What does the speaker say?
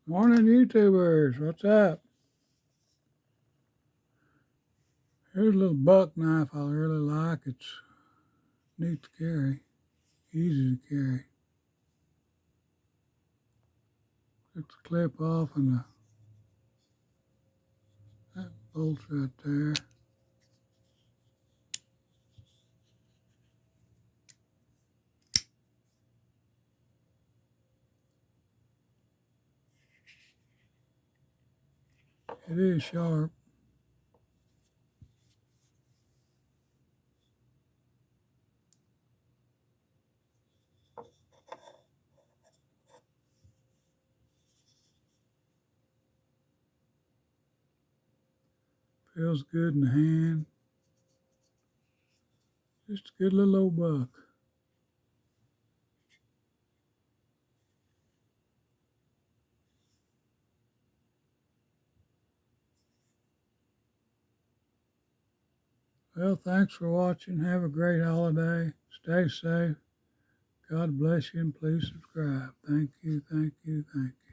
Morning, YouTubers. What's up? Here's a little buck knife I really like. It's neat to carry, easy to carry. Took the clip off and that bolt's right there. It is sharp. Feels good in the hand. Just a good little old buck. Well, thanks for watching. Have a great holiday. Stay safe. God bless you and please subscribe. Thank you, thank you, thank you.